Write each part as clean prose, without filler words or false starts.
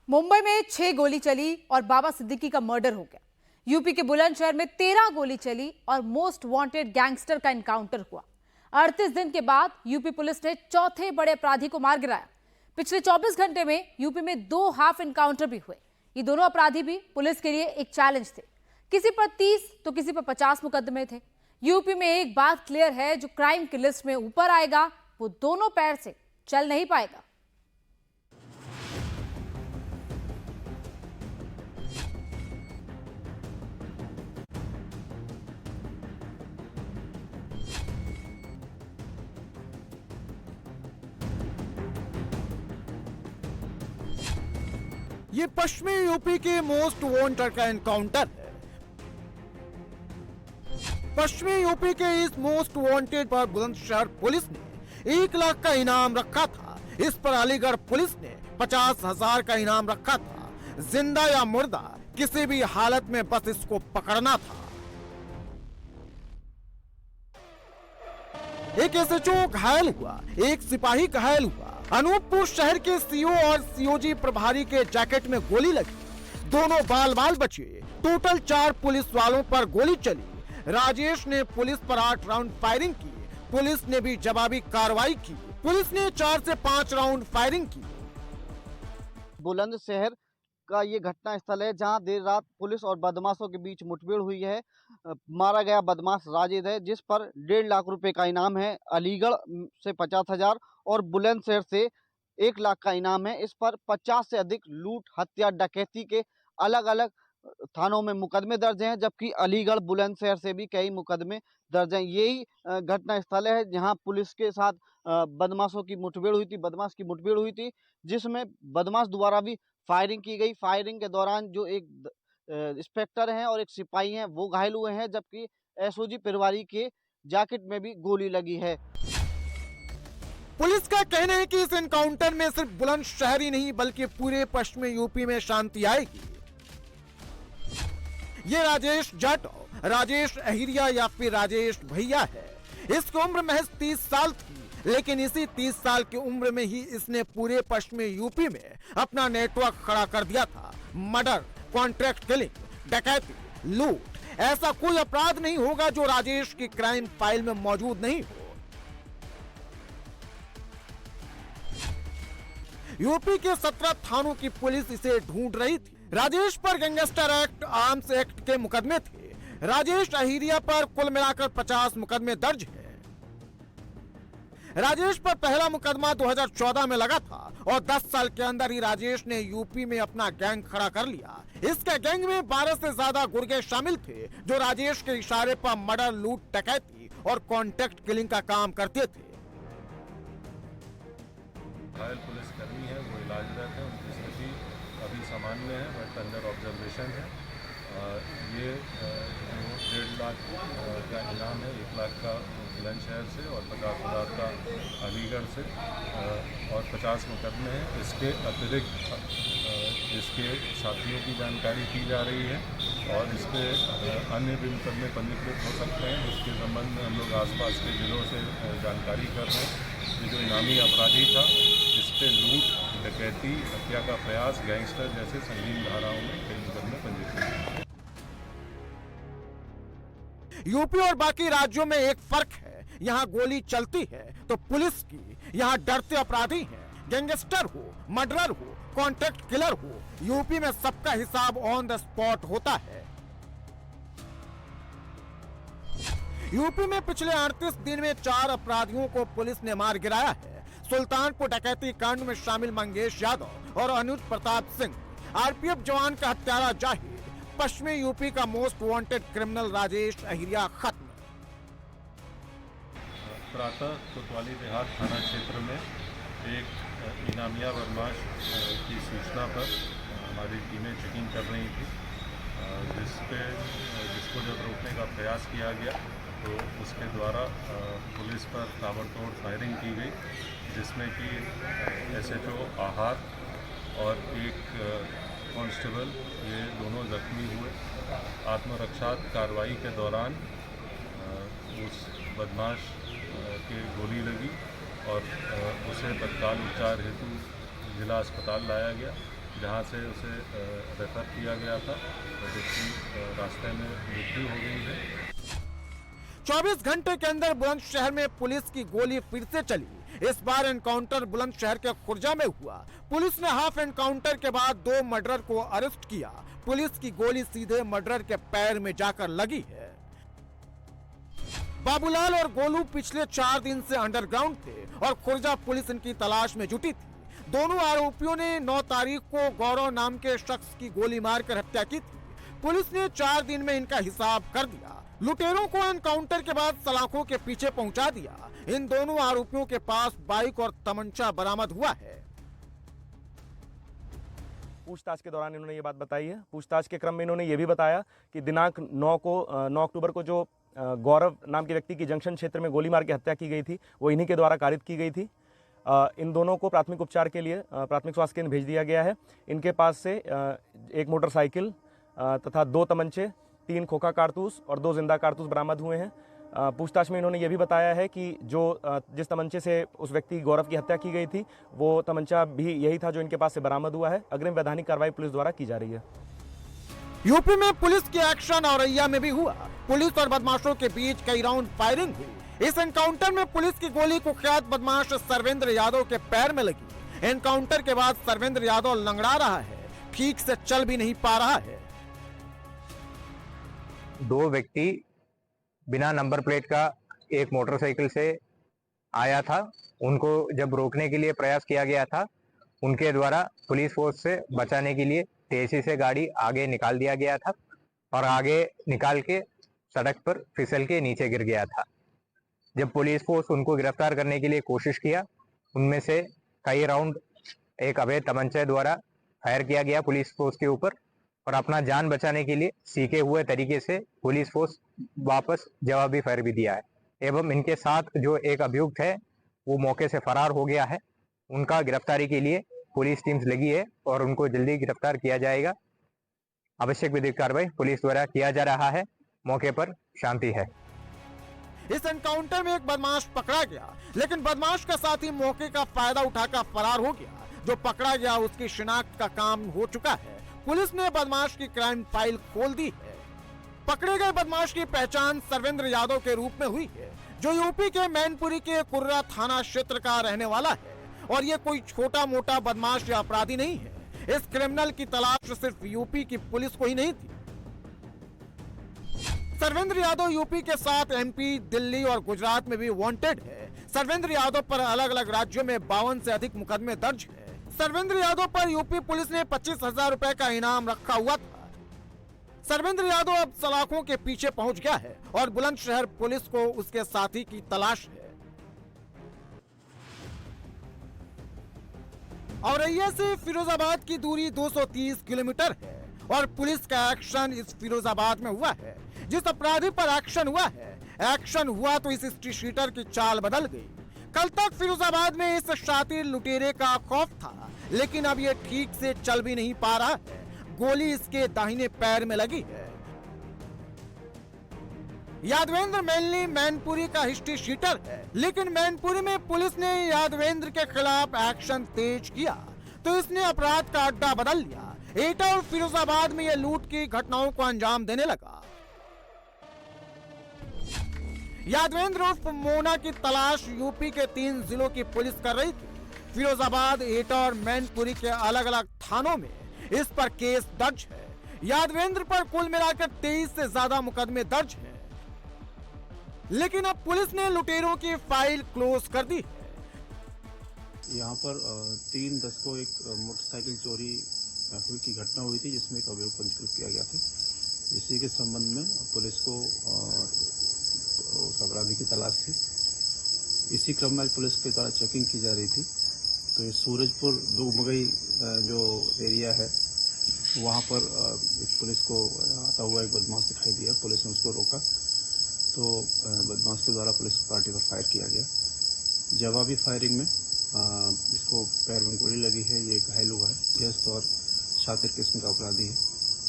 मुंबई में 6 गोली चली और बाबा सिद्दीकी का मर्डर हो गया। यूपी के बुलंदशहर में 13 गोली चली और मोस्ट वांटेड गैंगस्टर का एनकाउंटर हुआ। 38 दिन के बाद यूपी पुलिस ने चौथे बड़े अपराधी को मार गिराया। पिछले 24 घंटे में यूपी में 2 हाफ एनकाउंटर भी हुए। ये दोनों अपराधी भी पुलिस के लिए एक चैलेंज थे। किसी पर 30 तो किसी पर 50 मुकदमे थे। यूपी में एक बात क्लियर है, जो क्राइम की लिस्ट में ऊपर आएगा वो दोनों पैर से चल नहीं पाएगा। ये पश्चिमी यूपी के मोस्ट वांटेड का एनकाउंटर है। पश्चिमी यूपी के इस मोस्ट वांटेड पर बुलंदशहर पुलिस ने 1 लाख का इनाम रखा था। इस पर अलीगढ़ पुलिस ने 50,000 का इनाम रखा था। जिंदा या मुर्दा किसी भी हालत में बस इसको पकड़ना था। एक एसएचओ घायल हुआ, एक सिपाही घायल हुआ। अनूपपुर शहर के सीओ और सीओजी प्रभारी के जैकेट में गोली लगी, दोनों बाल बाल बचे। टोटल 4 पुलिस वालों पर गोली चली। राजेश ने पुलिस पर 8 राउंड फायरिंग की। पुलिस ने भी जवाबी कार्रवाई की। पुलिस ने 4 से 5 राउंड फायरिंग की। बुलंदशहर का ये घटना स्थल है जहां देर रात पुलिस और बदमाशों के बीच मुठभेड़ हुई है। मारा गया बदमाश राजिद है, जिस पर 1.5 लाख रुपए का इनाम है। अलीगढ़ से 50,000 और बुलंदशहर से 1 लाख का इनाम है। इस पर 50 से अधिक लूट, हत्या, डकैती के अलग अलग थानों में मुकदमे दर्ज हैं, जबकि अलीगढ़ बुलंदशहर से भी कई मुकदमे दर्ज हैं। यही घटना स्थल है जहां पुलिस के साथ बदमाशों की मुठभेड़ हुई थी, बदमाश की मुठभेड़ हुई थी, जिसमें बदमाश द्वारा भी फायरिंग की गई। फायरिंग के दौरान जो एक इंस्पेक्टर हैं और एक सिपाही हैं वो घायल हुए हैं, जबकि एसओजी प्रभारी के जैकेट में भी गोली लगी है। पुलिस का कहना है कि इस एनकाउंटर में सिर्फ बुलंदशहर ही नहीं बल्कि पूरे पश्चिमी यूपी में शांति आएगी। ये राजेश जट, राजेश अहिरिया या फिर राजेश भैया है। इसकी उम्र महज 30 साल थी, लेकिन इसी 30 साल की उम्र में ही इसने पूरे पश्चिमी यूपी में अपना नेटवर्क खड़ा कर दिया था। मर्डर, कॉन्ट्रैक्ट किलिंग, डकैती, लूट, ऐसा कोई अपराध नहीं होगा जो राजेश की क्राइम फाइल में मौजूद नहीं हो। यूपी के 17 थानों की पुलिस इसे ढूंढ रही थी। राजेश पर गैंगस्टर एक्ट, आर्म्स एक्ट के मुकदमे थे। राजेश अहिरिया पर कुल मिलाकर 50 मुकदमे दर्ज हैं। राजेश पर पहला मुकदमा 2014 में लगा था और 10 साल के अंदर ही राजेश ने यूपी में अपना गैंग खड़ा कर लिया। इसके गैंग में 12 से ज्यादा गुर्गे शामिल थे, जो राजेश के इशारे पर मर्डर, लूट, डकैती और कॉन्ट्रैक्ट किलिंग का काम करते थे। घायल पुलिसकर्मी है, वो इलाजरत है, उनकी स्थिति अभी सामान्य है, बट अंडर ऑब्जर्वेशन है। ये जो 1.5 लाख का इनाम है, 1 लाख का बुलंदशहर से और 50,000 का अलीगढ़ से और 50 मुकदमे हैं। इसके अतिरिक्त इसके साथियों की जानकारी की जा रही है और इसके अन्य भी मुकदमे पंजीकृत हो सकते हैं, जिसके संबंध में हम लोग आसपास के जिलों से जानकारी कर रहे हैं। ये जो इनामी अपराधी था, इस पे लूट, डकैती, हत्या का प्रयास, गैंगस्टर जैसे संगीन धाराओं में कई मुकदमे पंजीकृत हैं। यूपी और बाकी राज्यों में एक फर्क है, यहाँ गोली चलती है तो पुलिस की, यहाँ डरते अपराधी हैं। गैंगस्टर हो, मर्डरर हो, कॉन्ट्रैक्ट किलर हो, यूपी में सबका हिसाब ऑन द स्पॉट होता है। यूपी में पिछले 38 दिन में 4 अपराधियों को पुलिस ने मार गिराया है। सुल्तानपुर डकैती कांड में शामिल मंगेश यादव और अनुज प्रताप सिंह, आरपीएफ जवान का हत्यारा जाहिद, पश्चिमी यूपी का मोस्ट वांटेड क्रिमिनल राजेश अहिरिया खत्म। प्रातः कोतवाली देहात थाना क्षेत्र में एक इनामिया बदमाश की सूचना पर हमारी टीमें चेकिंग कर रही थी, जिसको जब रोकने का प्रयास किया गया तो उसके द्वारा पुलिस पर ताबड़तोड़ फायरिंग की गई, जिसमें कि एसएचओ आहार और एक कांस्टेबल, ये दोनों जख्मी हुए। आत्मरक्षा कार्रवाई के दौरान उस बदमाश के गोली लगी और उसे तत्काल उपचार हेतु जिला अस्पताल लाया गया। जहाँ से उसे रेफर किया गया था, तो जिसकी रास्ते में मृत्यु हो गई है। 24 घंटे के अंदर बुलंदशहर में पुलिस की गोली फिर से चली। इस बार एनकाउंटर बुलंदशहर के खुर्जा में हुआ। पुलिस ने हाफ एनकाउंटर के बाद 2 मर्डरर को अरेस्ट किया। पुलिस की गोली सीधे मर्डरर के पैर में जाकर लगी है। बाबूलाल और गोलू पिछले 4 दिन से अंडरग्राउंड थे और खुर्जा पुलिस इनकी तलाश में जुटी थी। दोनों आरोपियों ने 9 तारीख को गौरव नाम के शख्स की गोली मारकर हत्या की थी। पुलिस ने 4 दिन में इनका हिसाब कर दिया। लुटेरों को एनकाउंटर के बाद सलाखों के पीछे पहुंचा दिया। इन दोनों आरोपियों के पास बाइक और तमंचा बरामद हुआ है। पूछताछ के दौरान इन्होंने ये बात बताई है। पूछताछ के क्रम में इन्होंने ये भी बताया कि दिनांक 9 अक्टूबर को जो गौरव नाम के व्यक्ति की जंक्शन क्षेत्र में गोली मार के हत्या की गई थी, वो इन्हीं के द्वारा कारित की गई थी। इन दोनों को प्राथमिक उपचार के लिए प्राथमिक स्वास्थ्य केंद्र भेज दिया गया है। इनके पास से एक मोटरसाइकिल तथा 2 तमंचे, 3 खोखा कारतूस और 2 जिंदा कारतूस बरामद हुए हैं। पूछताछ में इन्होंने ये भी बताया है कि जिस तमंचे से उस व्यक्ति गौरव की हत्या की गई थी, वो तमंचा भी यही था जो इनके पास से बरामद हुआ है। अग्रिम वैधानिक कार्रवाई पुलिस द्वारा की जा रही है। यूपी में पुलिस की एक्शन औरैया में भी हुआ। पुलिस और बदमाशों के बीच कई राउंड फायरिंग हुई। इस एनकाउंटर में पुलिस की गोली कुख्यात बदमाश सर्वेंद्र यादव के पैर में लगी। एनकाउंटर के बाद सर्वेंद्र यादव लंगड़ा रहा है, ठीक से चल भी नहीं पा रहा है। 2 व्यक्ति बिना नंबर प्लेट का एक मोटरसाइकिल से आया था। उनको जब रोकने के लिए प्रयास किया गया था, उनके द्वारा पुलिस फोर्स से बचाने के लिए तेजी से गाड़ी आगे निकाल दिया गया था और आगे निकाल के सड़क पर फिसल के नीचे गिर गया था। जब पुलिस फोर्स उनको गिरफ्तार करने के लिए कोशिश किया, उनमें से कई राउंड एक अवैध तमंचे द्वारा फायर किया गया पुलिस फोर्स के ऊपर और अपना जान बचाने के लिए सीखे हुए तरीके से पुलिस फोर्स वापस जवाबी फायर भी दिया है। एवं इनके साथ जो एक अभियुक्त है वो मौके से फरार हो गया है। उनका गिरफ्तारी के लिए पुलिस टीम्स लगी है और उनको जल्दी गिरफ्तार किया जाएगा। आवश्यक विधिक कार्रवाई पुलिस द्वारा किया जा रहा है। मौके पर शांति है। इस एनकाउंटर में एक बदमाश पकड़ा गया, लेकिन बदमाश का साथी मौके का फायदा उठाकर फरार हो गया। जो पकड़ा गया उसकी शिनाख्त का काम हो चुका है। पुलिस ने बदमाश की क्राइम फाइल खोल दी है। पकड़े गए बदमाश की पहचान सर्वेंद्र यादव के रूप में हुई है, जो यूपी के मैनपुरी के कुर्रा थाना क्षेत्र का रहने वाला है और ये कोई छोटा मोटा बदमाश या अपराधी नहीं है। इस क्रिमिनल की तलाश सिर्फ यूपी की पुलिस को ही नहीं थी। सर्वेंद्र यादव यूपी के साथ एमपी, दिल्ली और गुजरात में भी वांटेड है। सर्वेंद्र यादव पर अलग अलग राज्यों में 52 से अधिक मुकदमे दर्ज है। सर्वेंद्र यादव पर यूपी पुलिस ने 25,000 रुपए का इनाम रखा हुआ था। सर्वेंद्र यादव अब सलाखों के पीछे पहुंच गया है और बुलंदशहर पुलिस को उसके साथी की तलाश है। औरैया से फिरोजाबाद की दूरी 230 किलोमीटर है और पुलिस का एक्शन इस फिरोजाबाद में हुआ है। जिस अपराधी पर एक्शन हुआ तो इस स्ट्रीट शीटर की चाल बदल गई। कल तक फिरोजाबाद में इस शातिर लुटेरे का खौफ था, लेकिन अब ये ठीक से चल भी नहीं पा रहा है। गोली इसके दाहिने पैर में लगी है। यादवेंद्र मेनली मैनपुरी का हिस्ट्री शीटर है, लेकिन मैनपुरी में पुलिस ने यादवेंद्र के खिलाफ एक्शन तेज किया तो इसने अपराध का अड्डा बदल लिया। एटा और फिरोजाबाद में ये लूट की घटनाओं को अंजाम देने लगा। यादवेंद्र उर्फ मोना की तलाश यूपी के 3 जिलों की पुलिस कर रही थी। फिरोजाबाद, एटा और मैनपुरी के अलग अलग थानों में इस पर केस दर्ज है। यादवेंद्र पर कुल मिलाकर 23 से ज्यादा मुकदमे दर्ज हैं। लेकिन अब पुलिस ने लुटेरों की फाइल क्लोज कर दी है। यहाँ पर 3/10 को एक मोटरसाइकिल चोरी हुई की घटना हुई थी, जिसमें एक अभियोग पंजीकृत किया गया था। इसी के संबंध में पुलिस को उस अपराधी की तलाश थी। इसी क्रम में पुलिस के द्वारा चेकिंग की जा रही थी तो ये सूरजपुर दुगमगई जो एरिया है वहाँ पर एक पुलिस को आता हुआ एक बदमाश दिखाई दिया। पुलिस ने उसको रोका तो बदमाश के द्वारा पुलिस पार्टी पर फायर किया गया। जवाबी फायरिंग में इसको पैर में गोली लगी है। ये घायल हुआ है। गैस और शातिर किस्म का अपराधी है।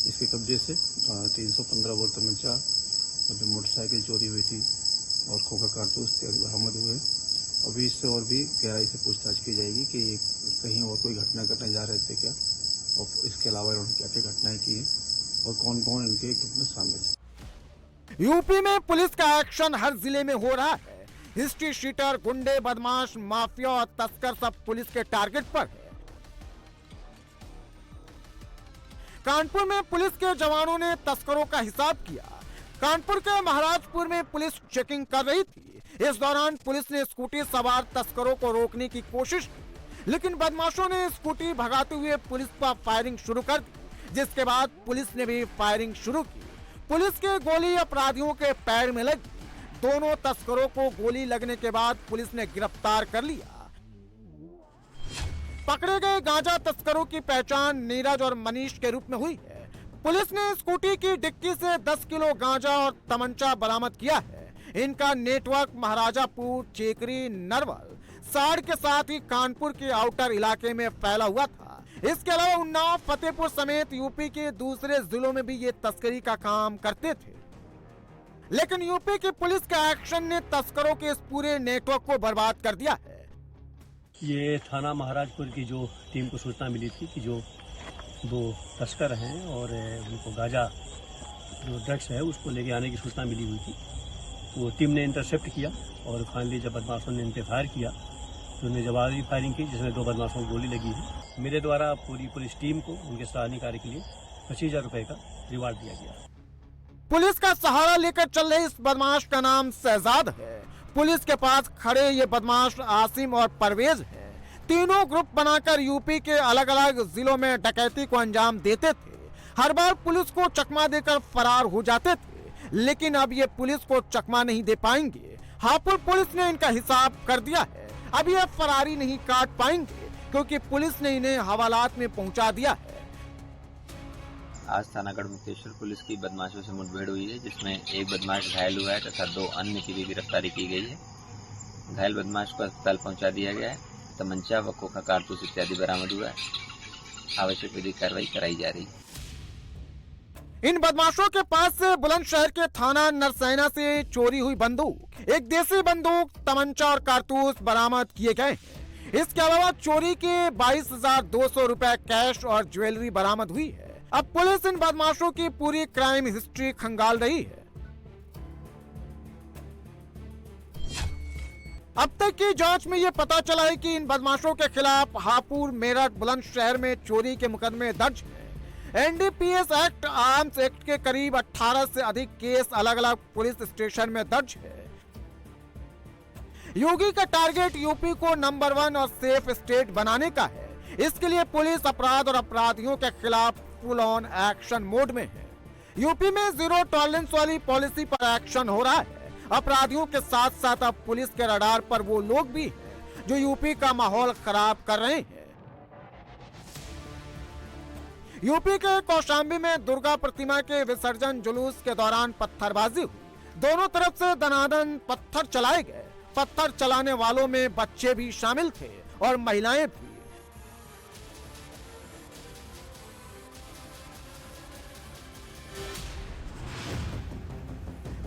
इसके कब्जे से 315 बोर तमंचा और जो मोटरसाइकिल चोरी हुई थी और खोखा कारतूस इत्यादि बरामद हुए। अभी इससे और भी गहराई से पूछताछ की जाएगी कि ये कहीं और कोई घटना करने जा रहे थे क्या, और इसके अलावा इन्होंने क्या क्या घटनाएं की हैं और कौन कौन इनके ग्रुप में शामिल है। यूपी में पुलिस का एक्शन हर जिले में हो रहा है। हिस्ट्री शीटर, गुंडे, बदमाश, माफिया और तस्कर सब पुलिस के टारगेट पर है। कानपुर में पुलिस के जवानों ने तस्करों का हिसाब किया। कानपुर के महाराजपुर में पुलिस चेकिंग कर रही थी। इस दौरान पुलिस ने स्कूटी सवार तस्करों को रोकने की कोशिश की, लेकिन बदमाशों ने स्कूटी भगाते हुए पुलिस पर फायरिंग शुरू कर दी, जिसके बाद पुलिस ने भी फायरिंग शुरू की। पुलिस के गोली अपराधियों के पैर में लगी। दोनों तस्करों को गोली लगने के बाद पुलिस ने गिरफ्तार कर लिया। पकड़े गए गांजा तस्करों की पहचान नीरज और मनीष के रूप में हुई है। पुलिस ने स्कूटी की डिक्की से 10 किलो गांजा और तमंचा बरामद किया है। इनका नेटवर्क महाराजापुर, चेकरी, नरवल, साड़ के साथ ही कानपुर के आउटर इलाके में फैला हुआ था। इसके अलावा उन्नाव, फतेहपुर समेत यूपी के दूसरे जिलों में भी ये तस्करी का काम करते थे। लेकिन यूपी की पुलिस के एक्शन ने तस्करों के इस पूरे नेटवर्क को बर्बाद कर दिया है। ये थाना महाराजपुर की जो टीम को सूचना मिली थी कि जो 2 तस्कर हैं और उनको गांजा जो ड्रग्स है उसको लेके आने की सूचना मिली हुई थी। तो टीम ने इंटरसेप्ट किया और फाइनली जब बदमाशों ने इन पर फायर किया तो उन्होंने जवाबी फायरिंग की, जिसमें 2 बदमाशों को गोली लगी है। मेरे द्वारा पूरी पुलिस टीम को उनके सराहनीय कार्य के लिए 25,000 रुपये का रिवार्ड दिया गया। पुलिस का सहारा लेकर चल रहे इस बदमाश का नाम शहजाद है। पुलिस के पास खड़े ये बदमाश आसिम और परवेज है। तीनों ग्रुप बनाकर यूपी के अलग अलग जिलों में डकैती को अंजाम देते थे। हर बार पुलिस को चकमा देकर फरार हो जाते थे, लेकिन अब ये पुलिस को चकमा नहीं दे पाएंगे। हापुड़ पुलिस ने इनका हिसाब कर दिया है। अब ये फरारी नहीं काट पाएंगे क्योंकि पुलिस ने इन्हें हवालात में पहुंचा दिया है। आज थाना गढ़मुक्तेश्वर पुलिस की बदमाशों से मुठभेड़ हुई है, जिसमें एक बदमाश घायल हुआ है तथा 2 अन्य की भी गिरफ्तारी की गई है। घायल बदमाश को अस्पताल पहुंचा दिया गया है। तमंचा व खोखा कारतूस इत्यादि बरामद हुआ है। आवश्यक विधिक कार्रवाई कराई जा रही है। इन बदमाशों के पास से बुलंदशहर के थाना नरसैना से चोरी हुई बंदूक, एक देसी बंदूक, तमंचा और कारतूस बरामद किए गए हैं। इसके अलावा चोरी के 22,200 रुपए कैश और ज्वेलरी बरामद हुई है। अब पुलिस इन बदमाशों की पूरी क्राइम हिस्ट्री खंगाल रही है। अब तक की जांच में यह पता चला है कि इन बदमाशों के खिलाफ हापुड़, मेरठ, बुलंदशहर में चोरी के मुकदमे दर्ज है। एनडीपीएस एक्ट, आर्म्स एक्ट के करीब 18 से अधिक केस अलग अलग पुलिस स्टेशन में दर्ज है। योगी का टारगेट यूपी को नंबर 1 और सेफ स्टेट बनाने का है। इसके लिए पुलिस अपराध और अपराधियों के खिलाफ फुल ऑन एक्शन मोड में है। यूपी में 0 टॉलरेंस वाली पॉलिसी पर एक्शन हो रहा है। अपराधियों के साथ साथ अब पुलिस के रडार पर वो लोग भी हैं जो यूपी का माहौल खराब कर रहे हैं। यूपी के कौशाम्बी में दुर्गा प्रतिमा के विसर्जन जुलूस के दौरान पत्थरबाजी हुई। दोनों तरफ से दनादन पत्थर चलाए गए। पत्थर चलाने वालों में बच्चे भी शामिल थे और महिलाएं भी।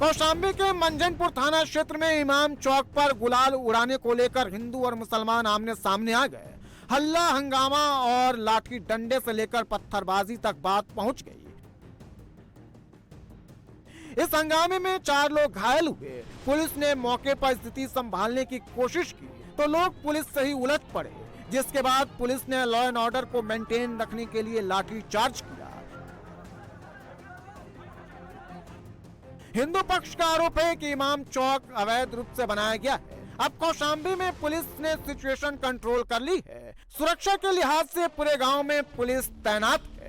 कौशाम्बी के मंजनपुर थाना क्षेत्र में इमाम चौक पर गुलाल उड़ाने को लेकर हिंदू और मुसलमान आमने सामने आ गए। हल्ला हंगामा और लाठी डंडे से लेकर पत्थरबाजी तक बात पहुंच गई। इस हंगामे में 4 लोग घायल हुए। पुलिस ने मौके पर स्थिति संभालने की कोशिश की तो लोग पुलिस से ही उलझ पड़े, जिसके बाद पुलिस ने लॉ एंड ऑर्डर को मेंटेन रखने के लिए लाठी चार्ज किया। हिंदू पक्ष का आरोप है कि इमाम चौक अवैध रूप से बनाया गया है। अब कौशाम्बी में पुलिस ने सिचुएशन कंट्रोल कर ली है। सुरक्षा के लिहाज से पूरे गांव में पुलिस तैनात है।